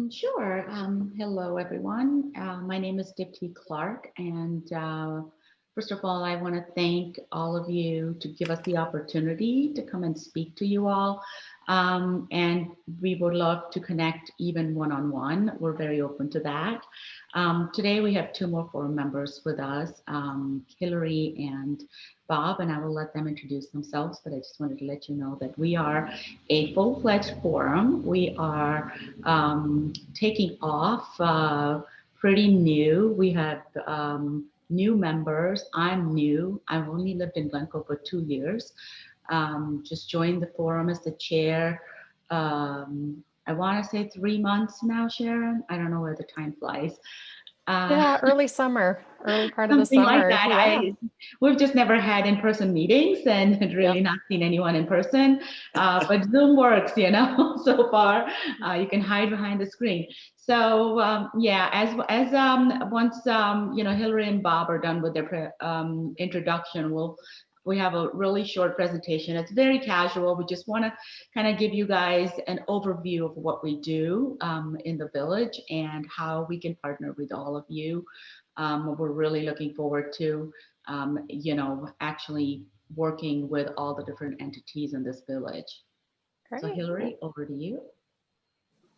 Sure. Hello, everyone. My name is Dipti Clark, and first of all, I want to thank all of you to give us the opportunity to come and speak to you all. And we would love to connect even one-on-one. We're very open to that. Today, we have two more forum members with us, Hilary and Bob, and I will let them introduce themselves, but I just wanted to let you know that we are a full-fledged forum. We are taking off pretty new. We have new members. I'm new. I've only lived in Glencoe for 2 years. Just joined the forum as the chair. I want to say 3 months now, Sharon. I don't know where the time flies. Yeah, early summer, early part of the Something like summer. that. Yeah. We've just never had in-person meetings and really Yep. not seen anyone in person. But Zoom works, so far. You can hide behind the screen. So yeah, as once Hilary and Bob are done with their introduction, we have a really short presentation. It's very casual. We just want to kind of give you guys an overview of what we do in the village and how we can partner with all of you. We're really looking forward to, actually working with all the different entities in this village. So Great. Hilary, over to you.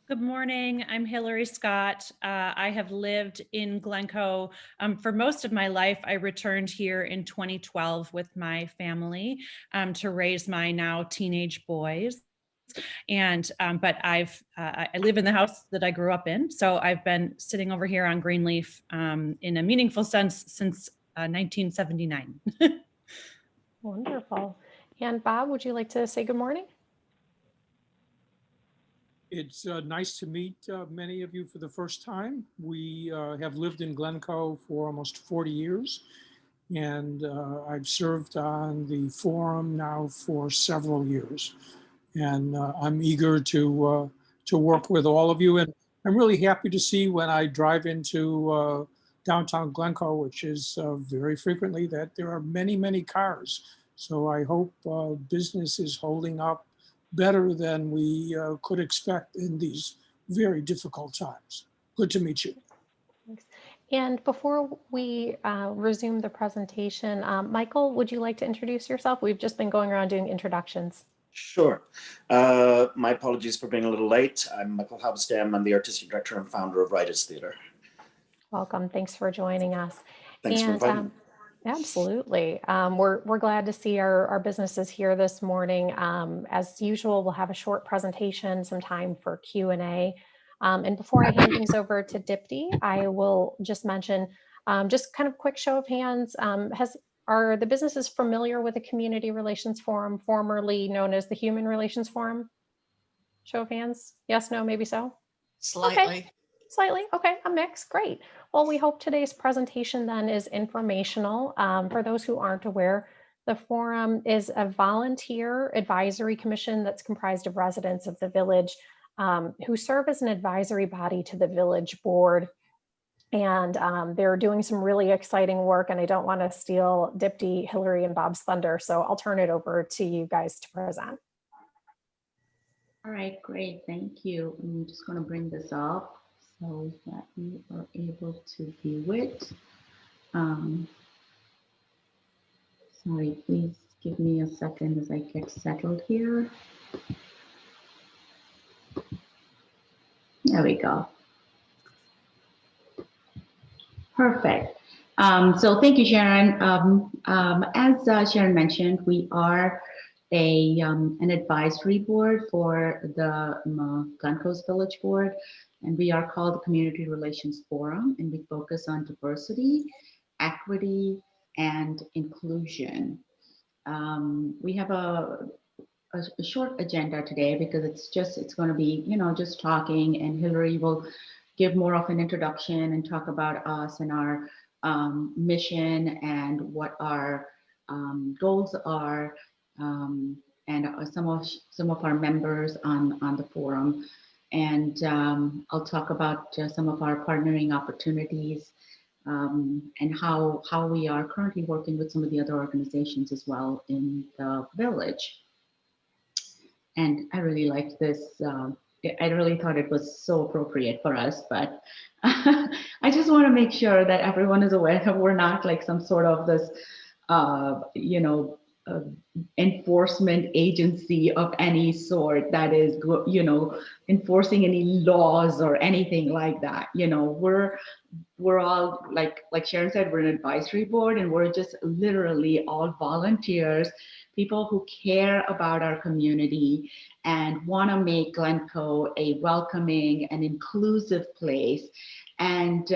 Good morning. I'm Hilary Scott. I have lived in Glencoe for most of my life. I returned here in 2012 with my family to raise my now teenage boys. And but I live in the house that I grew up in, so I've been sitting over here on Greenleaf in a meaningful sense since 1979. Wonderful. And Bob, would you like to say good morning? It's nice to meet many of you for the first time. We have lived in Glencoe for almost 40 years, and I've served on the forum now for several years. And I'm eager to work with all of you. And I'm really happy to see when I drive into downtown Glencoe, which is very frequently, that there are many, many cars. So I hope business is holding up better than we could expect in these very difficult times. Good to meet you. Thanks. And before we resume the presentation, Michael, would you like to introduce yourself? We've just been going around doing introductions. Sure. My apologies for being a little late. I'm Michael Halberstam. I'm the artistic director and founder of Writers Theatre. Welcome. Thanks for joining us. Thanks for inviting me. Absolutely. We're glad to see our businesses here this morning. As usual, we'll have a short presentation, some time for Q&A. And before I hand things over to Dipti, I will just mention, just kind of quick show of hands, are the businesses familiar with the Community Relations Forum, formerly known as the Human Relations Forum? Show of hands? Yes, no, maybe so? Slightly. Okay. Slightly. Okay, a mix. Great. Well, we hope today's presentation then is informational. For those who aren't aware, the forum is a volunteer advisory commission that's comprised of residents of the village who serve as an advisory body to the village board. And they're doing some really exciting work, and I don't want to steal Dipti, Hilary, and Bob's thunder, so I'll turn it over to you guys to present. All right, great. Thank you. I'm just going to bring this up so that you are able to view it. Sorry, please give me a second as I get settled here. There we go. Perfect. So thank you, Sharon. As Sharon mentioned, we are an advisory board for the Glencoe's Village Board, and we are called the Community Relations Forum, and we focus on diversity, equity, and inclusion. We have a short agenda today because it's going to be, just talking, and Hilary will give more of an introduction and talk about us and our mission and what our goals are, and some of our members on the forum. And I'll talk about some of our partnering opportunities and how we are currently working with some of the other organizations as well in the village. And I really like this I really thought it was so appropriate for us, but I just want to make sure that everyone is aware that we're not like some sort of this, you know, enforcement agency of any sort that is, you know, enforcing any laws or anything like that. You know, we're all like Sharon said, we're an advisory board, and we're just literally all volunteers, people who care about our community and want to make Glencoe a welcoming and inclusive place. And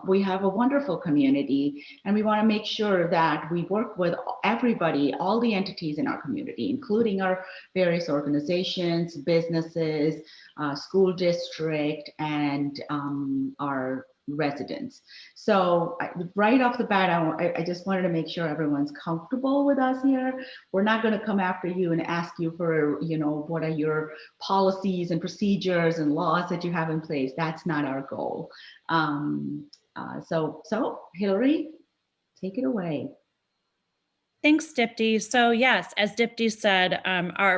we have a wonderful community, and we want to make sure that we work with everybody, all the entities in our community, including our various organizations, businesses, school district, and our residents. So right off the bat, I just wanted to make sure everyone's comfortable with us here. We're not going to come after you and ask you for, you know, what are your policies and procedures and laws that you have in place. That's not our goal. So Hilary, take it away. Thanks, Dipti. So yes, as Dipti said,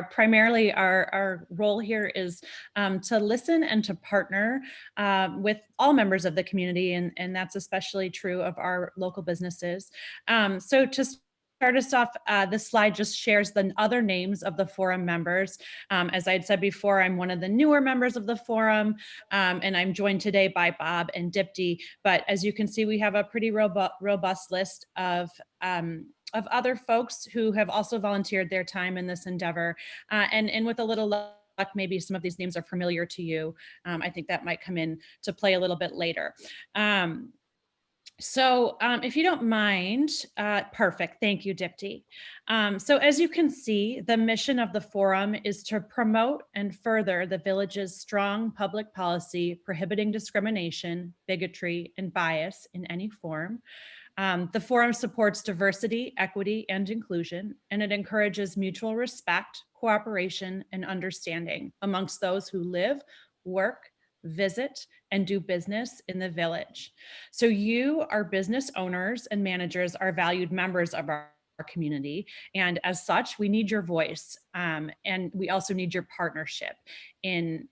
primarily our role here is to listen and to partner with all members of the community, and that's especially true of our local businesses. So to start us off, this slide just shares the other names of the forum members. As I had said before, I'm one of the newer members of the forum, and I'm joined today by Bob and Dipti. But as you can see, we have a pretty robust list of other folks who have also volunteered their time in this endeavor. And with a little luck, maybe some of these names are familiar to you. I think that might come in to play a little bit later. So if you don't mind, perfect, thank you, Dipti. So as you can see, the mission of the forum is to promote and further the village's strong public policy prohibiting discrimination, bigotry, and bias in any form. The forum supports diversity, equity, and inclusion, and it encourages mutual respect, cooperation, and understanding amongst those who live, work, visit, and do business in the village. So you, our business owners and managers, are valued members of our community, and as such, we need your voice, and we also need your partnership in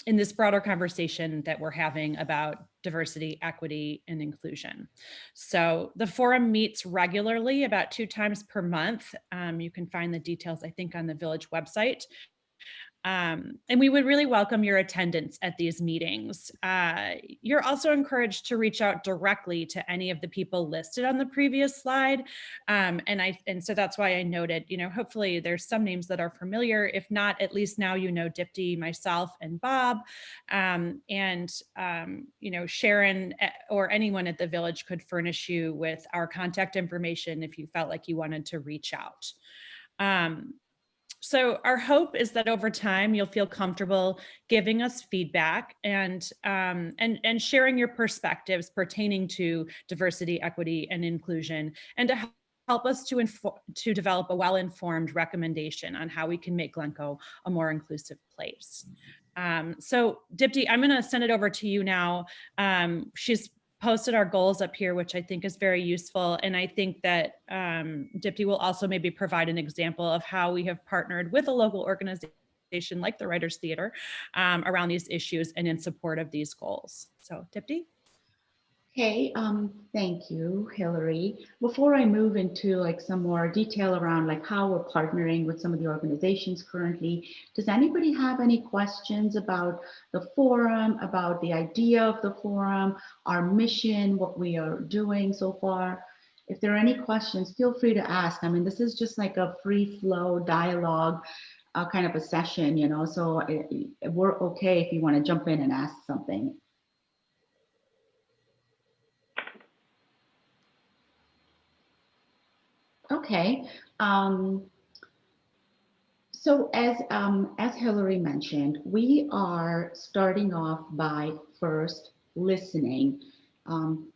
this broader conversation that we're having about diversity, equity, and inclusion. So the forum meets regularly, about 2 times per month. You can find the details, I think, on the village website. And we would really welcome your attendance at these meetings. You're also encouraged to reach out directly to any of the people listed on the previous slide. And so that's why I noted, you know, hopefully there's some names that are familiar. If not, at least now you know Dipti, myself, and Bob. You know, Sharon or anyone at the village could furnish you with our contact information if you felt like you wanted to reach out. So our hope is that over time you'll feel comfortable giving us feedback and sharing your perspectives pertaining to diversity, equity, and inclusion, and to help us to develop a well-informed recommendation on how we can make Glencoe a more inclusive place. So Dipti, I'm going to send it over to you now. She's posted our goals up here, which I think is very useful. And I think that Dipti will also maybe provide an example of how we have partnered with a local organization like the Writers Theater around these issues and in support of these goals. So Dipti? Okay, thank you, Hilary. Before I move into like some more detail around like how we're partnering with some of the organizations currently, does anybody have any questions about the forum, about the idea of the forum, our mission, what we are doing so far? If there are any questions, feel free to ask. I mean, this is just like a free flow dialogue kind of a session, you know, so we're okay if you want to jump in and ask something. Okay. So as Hilary mentioned, we are starting off by first listening,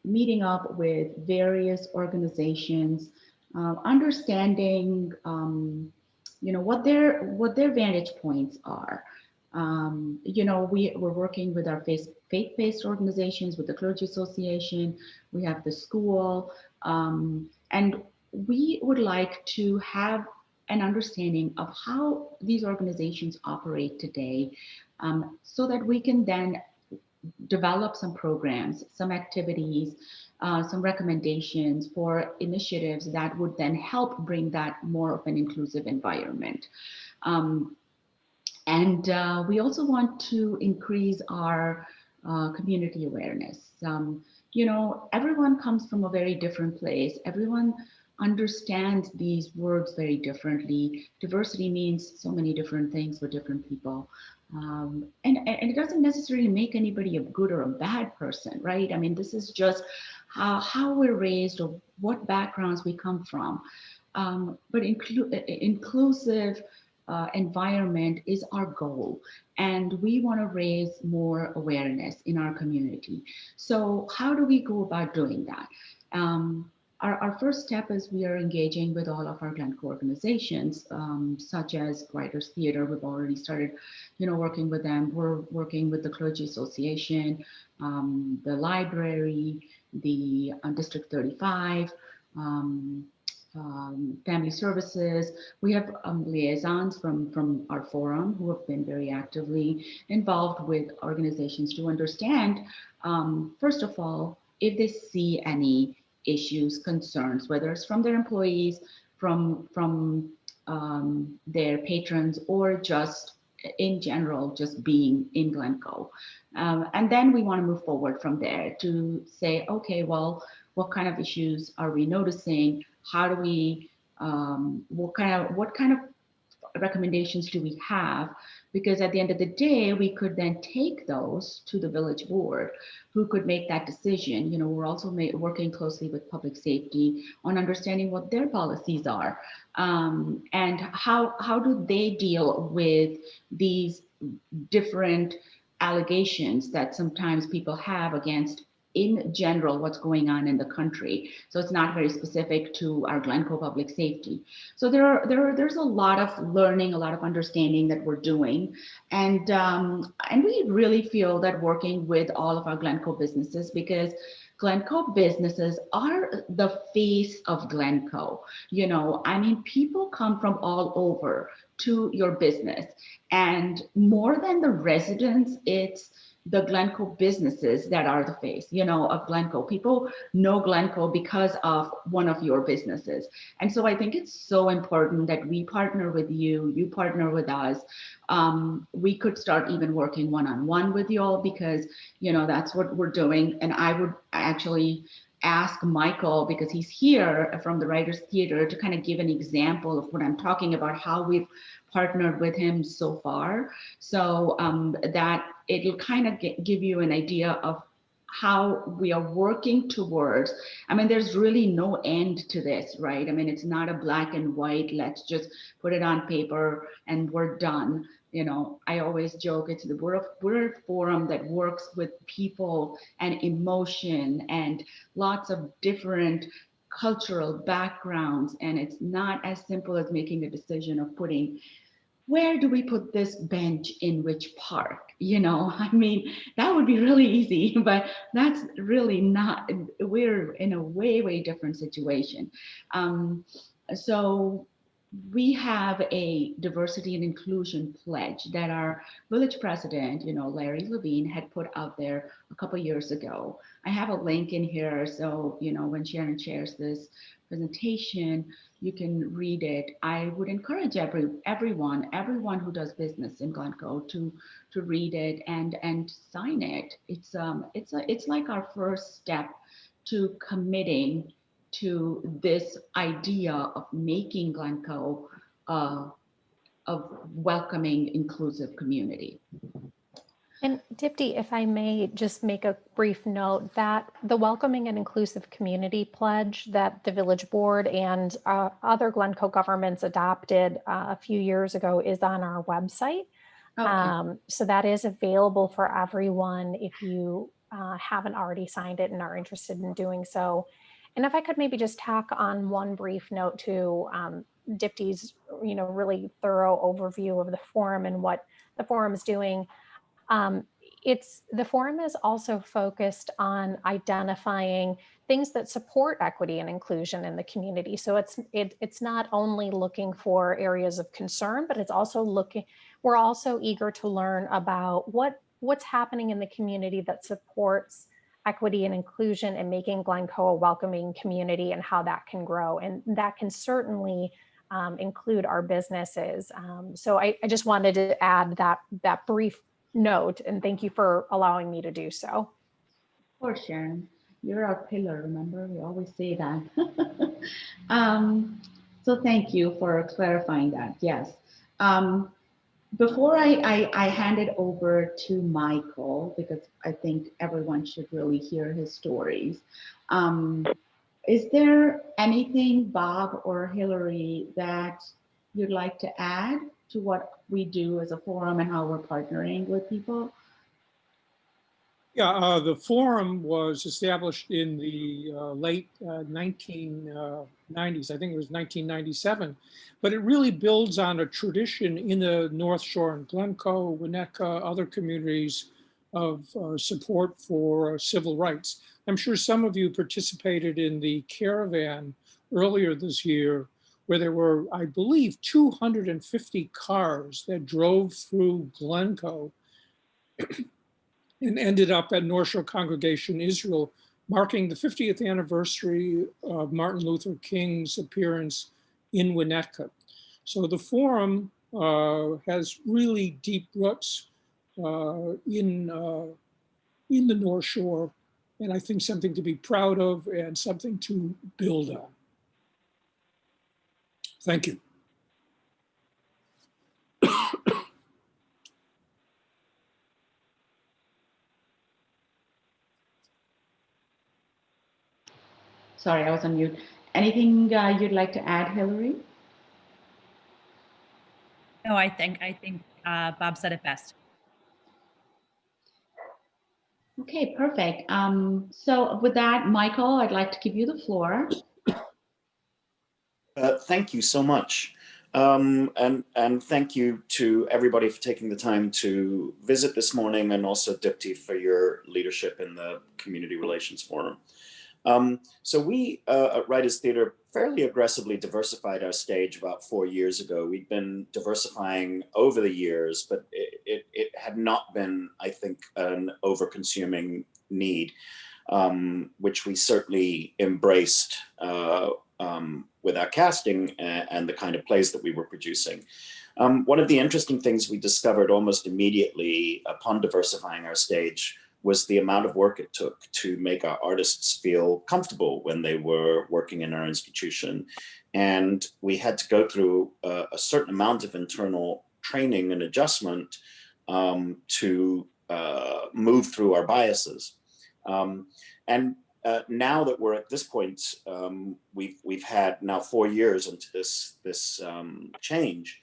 meeting up with various organizations, understanding, you know, what their vantage points are. You know, we're working with our faith-based organizations, with the Clergy Association, we have the school, and we would like to have an understanding of how these organizations operate today, so that we can then develop some programs, some activities, some recommendations for initiatives that would then help bring that more of an inclusive environment. Um, and we also want to increase our community awareness. Everyone comes from a very different place. Everyone understands these words very differently. Diversity means so many different things for different people. And it doesn't necessarily make anybody a good or a bad person, right? I mean, this is just how we're raised or what backgrounds we come from. But inclusive environment is our goal, and we want to raise more awareness in our community. So how do we go about doing that? Our first step is we are engaging with all of our Glencoe organizations, such as Writers Theater. We've already started, working with them. We're working with the Clergy Association, the library, the District 35, family services. We have liaisons from our forum who have been very actively involved with organizations to understand, first of all, if they see any issues, concerns, whether it's from their employees, from their patrons, or just in general, just being in Glencoe. And then we want to move forward from there to say, okay, well, what kind of issues are we noticing? How do we, what kind of recommendations do we have? Because at the end of the day, we could then take those to the village board, who could make that decision. We're also working closely with public safety on understanding what their policies are, and how do they deal with these different allegations that sometimes people have against, in general, what's going on in the country. So it's not very specific to our Glencoe public safety. So there's a lot of learning, a lot of understanding that we're doing, and we really feel that working with all of our Glencoe businesses, because Glencoe businesses are the face of Glencoe. I mean, people come from all over to your business, and more than the residents, it's the Glencoe businesses that are the face, of Glencoe. People know Glencoe because of one of your businesses. And so I think it's so important that we partner with you, you partner with us. We could start even working one-on-one with you all, because, that's what we're doing. And I would actually ask Michael, because he's here from the Writers Theater, to kind of give an example of what I'm talking about, how we've partnered with him so far, so that it'll kind of give you an idea of how we are working towards. I mean, there's really no end to this, right? I mean, it's not a black and white, let's just put it on paper and we're done. I always joke, we're a forum that works with people and emotion and lots of different cultural backgrounds. And it's not as simple as making a decision of putting, where do we put this bench in which park? I mean, that would be really easy, but that's really not. We're in a way different situation. So we have a diversity and inclusion pledge that our village president, Larry Levine, had put out there a couple of years ago. I have a link in here, so when Sharon shares this presentation, you can read it. I would encourage everyone who does business in Glencoe to read it and sign it. It's like our first step to committing to this idea of making Glencoe a welcoming, inclusive community. And Dipti, if I may just make a brief note, that the Welcoming and Inclusive Community Pledge that the Village Board and other Glencoe governments adopted a few years ago is on our website. Okay. So that is available for everyone if you haven't already signed it and are interested in doing so. And if I could maybe just tack on one brief note to Dipti's, really thorough overview of the forum and what the forum is doing. the forum is also focused on identifying things that support equity and inclusion in the community. So it's not only looking for areas of concern, but it's also we're also eager to learn about what's happening in the community that supports equity and inclusion and making Glencoe a welcoming community and how that can grow. And that can certainly include our businesses. So I just wanted to add that brief note, and thank you for allowing me to do so. Of course, Sharon, you're our pillar, remember? We always say that. So thank you for clarifying that, yes. Before I hand it over to Michael, because I think everyone should really hear his stories, is there anything, Bob or Hilary, that you'd like to add to what we do as a forum and how we're partnering with people? Yeah, the forum was established in the late 1990s. I think it was 1997, but it really builds on a tradition in the North Shore and Glencoe, Winnetka, other communities of support for civil rights. I'm sure some of you participated in the caravan earlier this year, where there were, I believe, 250 cars that drove through Glencoe and ended up at North Shore Congregation Israel, marking the 50th anniversary of Martin Luther King's appearance in Winnetka. So the forum has really deep roots in the North Shore, and I think something to be proud of and something to build on. Thank you. Sorry, I was on mute. Anything you'd like to add, Hilary? No, I think Bob said it best. Okay, perfect. So with that, Michael, I'd like to give you the floor. Thank you so much. And thank you to everybody for taking the time to visit this morning, and also Dipti for your leadership in the Community Relations Forum. So we at Writers Theatre fairly aggressively diversified our stage about 4 years ago. We've been diversifying over the years, but it had not been, I think, an over-consuming need, which we certainly embraced with our casting and the kind of plays that we were producing. One of the interesting things we discovered almost immediately upon diversifying our stage was the amount of work it took to make our artists feel comfortable when they were working in our institution. And we had to go through a certain amount of internal training and adjustment to move through our biases. Now that we're at this point, we've had now 4 years into this change.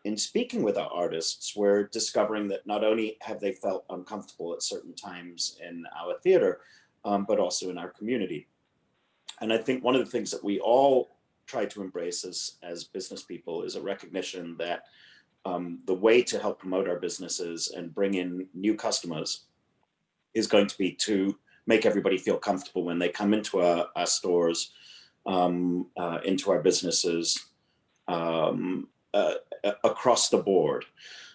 In speaking with our artists, we're discovering that not only have they felt uncomfortable at certain times in our theater, but also in our community. And I think one of the things that we all try to embrace as business people is a recognition that the way to help promote our businesses and bring in new customers is going to be to make everybody feel comfortable when they come into our stores, into our businesses, across the board.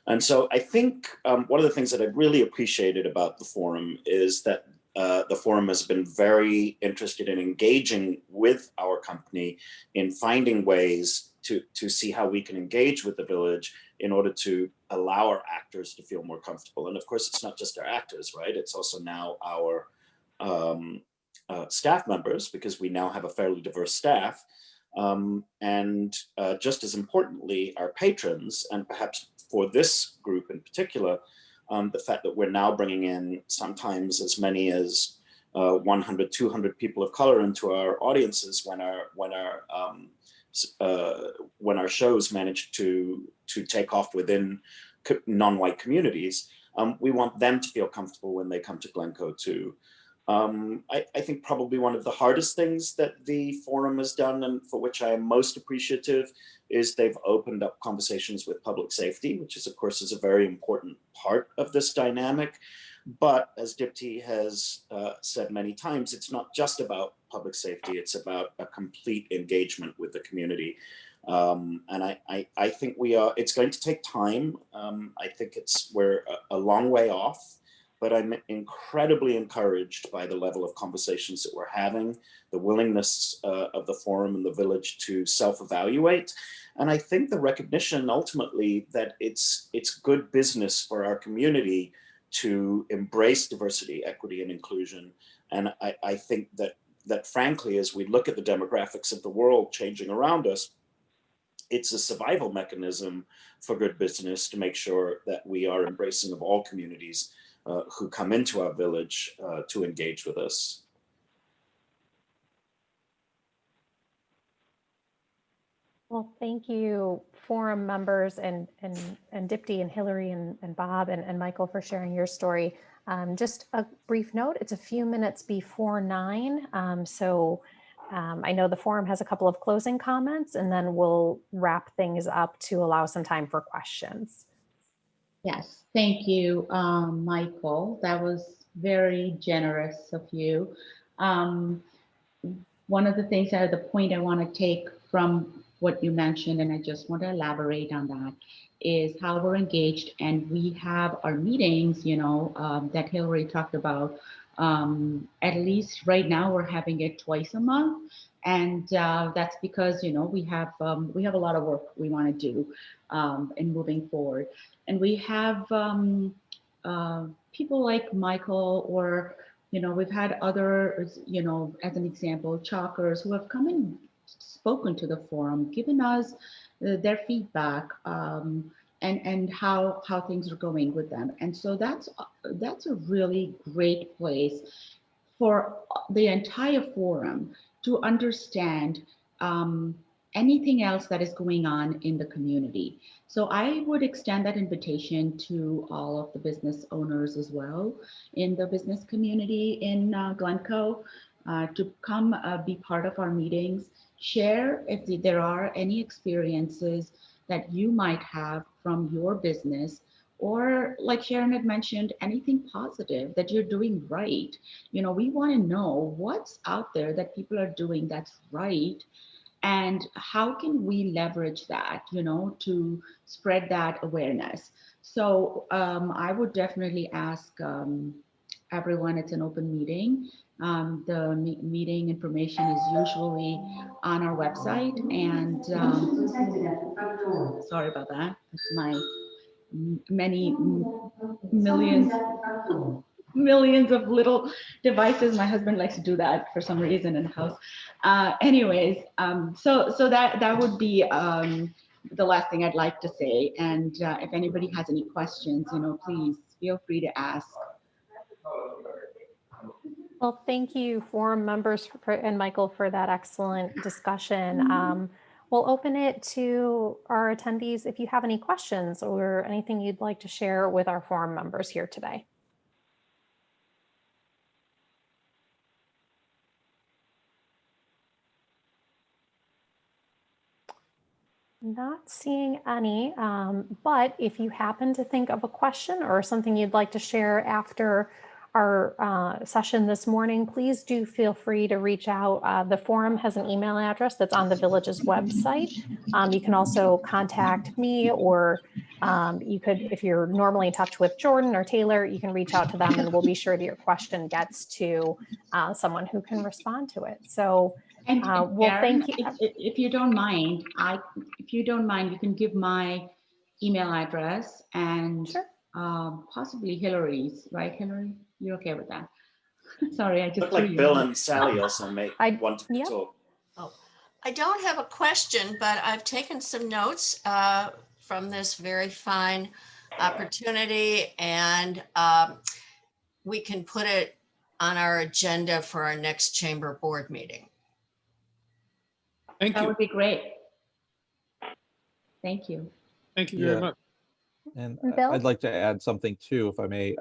And so I think one of the things that I really appreciated about the forum is that the forum has been very interested in engaging with our company in finding ways to see how we can engage with the village in order to allow our actors to feel more comfortable. And of course, it's not just our actors, right? It's also now our staff members, because we now have a fairly diverse staff. And just as importantly, our patrons, and perhaps for this group in particular, the fact that we're now bringing in sometimes as many as 100, 200 people of color into our audiences when our shows manage to take off within non-white communities. We want them to feel comfortable when they come to Glencoe too. I think probably one of the hardest things that the forum has done, and for which I am most appreciative, is they've opened up conversations with public safety, which is, of course, is a very important part of this dynamic. But as Dipti has said many times, it's not just about public safety, it's about a complete engagement with the community. And I think it's going to take time. I think we're a long way off, but I'm incredibly encouraged by the level of conversations that we're having, the willingness of the forum and the village to self-evaluate. And I think the recognition ultimately that it's good business for our community to embrace diversity, equity, and inclusion. And I think that frankly, as we look at the demographics of the world changing around us, it's a survival mechanism for good business to make sure that we are embracing of all communities who come into our village to engage with us. Well, thank you, forum members and Dipti and Hilary and Bob and Michael for sharing your story. Just a brief note, it's a few minutes before 9. I know the forum has a couple of closing comments, and then we'll wrap things up to allow some time for questions. Yes, thank you, Michael. That was very generous of you. One of the things, the point I want to take from what you mentioned, and I just want to elaborate on that, is how we're engaged, and we have our meetings, that Hilary talked about. At least right now, we're having it twice a month, and that's because we have a lot of work we want to do in moving forward, and we have people like Michael, or we've had others, as an example, chalkers who have come and spoken to the forum, given us their feedback, and how things are going with them. And so that's a really great place for the entire forum to understand anything else that is going on in the community. So I would extend that invitation to all of the business owners as well in the business community in Glencoe to come be part of our meetings, share if there are any experiences that you might have from your business, or like Sharon had mentioned, anything positive that you're doing right. We want to know what's out there that people are doing that's right, and how can we leverage that, to spread that awareness. So I would definitely ask everyone, it's an open meeting. The meeting information is usually on our website, and sorry about that. It's my many millions of little devices. My husband likes to do that for some reason in the house. So that would be the last thing I'd like to say. And if anybody has any questions, please feel free to ask. Well, thank you, forum members and Michael, for that excellent discussion. We'll open it to our attendees if you have any questions or anything you'd like to share with our forum members here today. Not seeing any, but if you happen to think of a question or something you'd like to share after our session this morning, please do feel free to reach out. The forum has an email address that's on the village's website. You can also contact me, or you could, if you're normally in touch with Jordan or Taylor, you can reach out to them, and we'll be sure that your question gets to someone who can respond to it. So well, thank you. If you don't mind, you can give my email address and Sure. Possibly Hilary's, right, Hilary? You're okay with that? Sorry, I just Look like Bill and Sally also may want to talk. Oh, I don't have a question, but I've taken some notes from this very fine opportunity, and we can put it on our agenda for our next chamber board meeting. Thank That you. would be great. Thank you. Thank you very much. And Bill? I'd like to add something too, if I may.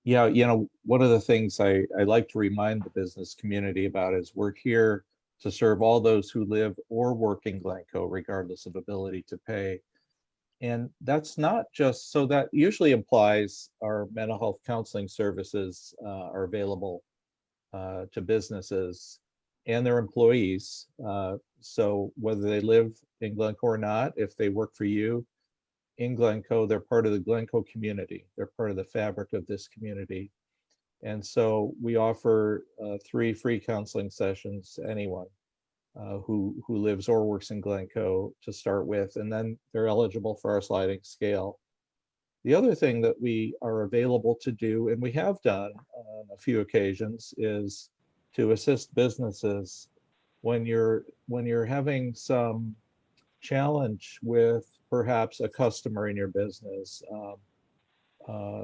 Yeah, one of the things I like to remind the business community about is we're here to serve all those who live or work in Glencoe, regardless of ability to pay. And that's not just, so that usually implies our mental health counseling services are available to businesses and their employees. So whether they live in Glencoe or not, if they work for you in Glencoe, they're part of the Glencoe community. They're part of the fabric of this community. And so we offer 3 free counseling sessions to anyone who lives or works in Glencoe to start with, and then they're eligible for our sliding scale. The other thing that we are available to do, and we have done on a few occasions, is to assist businesses when you're having some challenge with perhaps a customer in your business.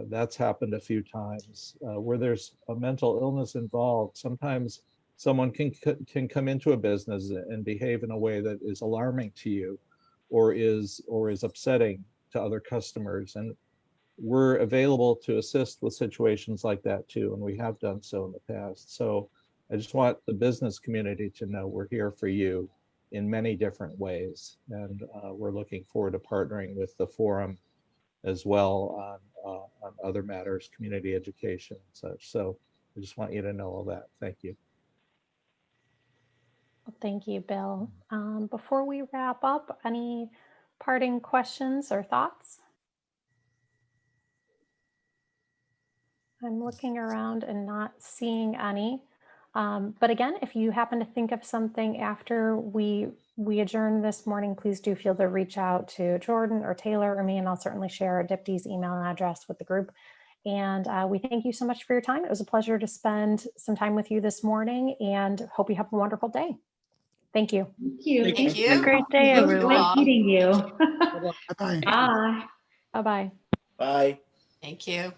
That's happened a few times where there's a mental illness involved. Sometimes someone can come into a business and behave in a way that is alarming to you, or is upsetting to other customers. And we're available to assist with situations like that too, and we have done so in the past. So I just want the business community to know we're here for you in many different ways, and we're looking forward to partnering with the forum as well on other matters, community education and such. So I just want you to know all that. Thank you. Well, thank you, Bill. Before we wrap up, any parting questions or thoughts? I'm looking around and not seeing any. But again, if you happen to think of something after we adjourn this morning, please do feel to reach out to Jordan or Taylor or me, and I'll certainly share Dipti's email address with the group. And we thank you so much for your time. It was a pleasure to spend some time with you this morning, and hope you have a wonderful day. Thank you. Thank you. Thank Thank you. you. Great day, Thank you everyone. all. Meeting you. Bye-bye. Bye. Bye-bye. Bye. Thank you.